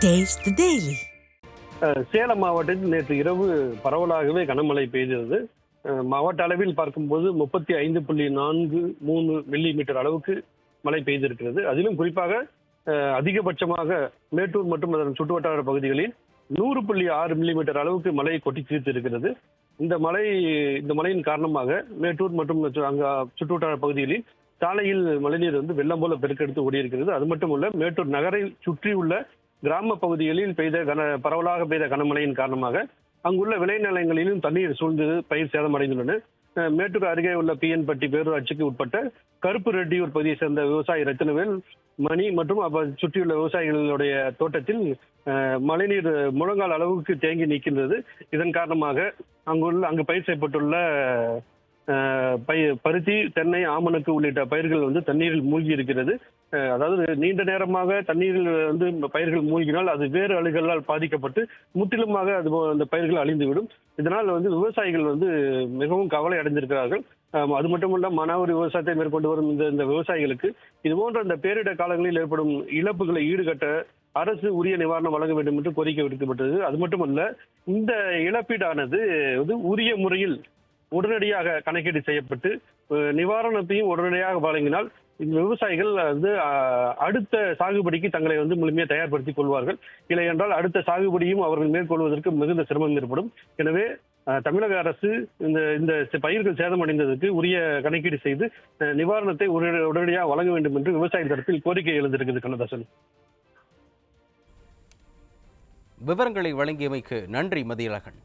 Taste the Daily. Salem மாவட்டத்தில் நேற்று இரவு பரவலாகவே கனமழை பெய்தது. மாவட்ட அளவில் பார்க்கும்போது 35.43 மில்லிமீட்டர் அளவுக்கு மழை பெய்திருக்கிறது. அதிலும் குறிப்பாக அதிகபட்சமாக மேட்டூர் மற்றும் அதன் சுற்றுவட்டார பகுதிகளில் 100.6 மில்லிமீட்டர் அளவுக்கு மழை கொட்டி தீர்த்திருக்கிறது. இந்த மழையின் காரணமாக மேட்டூர் மற்றும் அங்க சுற்றுவட்டார பகுதிகளில் சாலையில் மழைநீர் வெள்ளம் போல பெருக்கெடுத்து ஓடியிருக்கிறது. அது மட்டுமல்ல, மேட்டூர் நகரை சுற்றியுள்ள கிராம பகுதிகளில் பரவலாக பெய்த கனமழையின் காரணமாக அங்குள்ள விளைநிலங்களிலும் தண்ணீர் சூழ்ந்து பயிர் சேதமடைந்துள்ளன. மேட்டூர் அருகே உள்ள பிஎன்பட்டி பேரூராட்சிக்கு உட்பட்ட கருப்பு ரெட்டியூர் பகுதியை சேர்ந்த விவசாயி ரத்தினவேல், மணி மற்றும் சுற்றியுள்ள விவசாயிகளுடைய தோட்டத்தில் மழைநீர் முழங்கால் அளவுக்கு தேங்கி நிற்கின்றது. இதன் காரணமாக அங்கு பயிர் செய்யப்பட்டுள்ள பருத்தி, தென்னை, ஆமணக்கு உள்ளிட்ட பயிர்கள் தண்ணீரில் மூழ்கி இருக்கிறது. அதாவது நீண்ட நேரமாக தண்ணீரில் பயிர்கள் மூழ்கினால் அது வேறு அழுகளால் பாதிக்கப்பட்டு முற்றிலுமாக அந்த பயிர்கள் அழிந்துவிடும். இதனால் விவசாயிகள் மிகவும் கவலை அடைந்திருக்கிறார்கள். அது மட்டுமல்ல, மானாவாரி விவசாயத்தை மேற்கொண்டு வரும் இந்த விவசாயிகளுக்கு இதுபோன்ற அந்த பேரிடர் காலங்களில் ஏற்படும் இழப்புகளை ஈடுகட்ட அரசு உரிய நிவாரணம் வழங்க வேண்டும் என்று கோரிக்கை விடுக்கப்பட்டது. அது மட்டுமல்ல, இந்த இழப்பீடானது உரிய முறையில் உடனடியாக கணக்கீடு செய்யப்பட்டு நிவாரணத்தையும் உடனடியாக வழங்கினால் இந்த விவசாயிகள் அடுத்த சாகுபடிக்கு தங்களை முழுமையாக தயார்படுத்திக் கொள்வார்கள். இல்லை என்றால் அடுத்த சாகுபடியும் அவர்கள் மேற்கொள்வதற்கு மிகுந்த சிரமம் ஏற்படும். எனவே தமிழக அரசு இந்த பயிர்கள் சேதமடைந்ததற்கு உரிய கணக்கீடு செய்து நிவாரணத்தை உடனடியாக வழங்க வேண்டும் என்று விவசாய தரப்பில் கோரிக்கை எழுந்திருக்கிறது. கண்ணதாசன், விவரங்களை வழங்கியமைக்கு நன்றி மதியழகன்.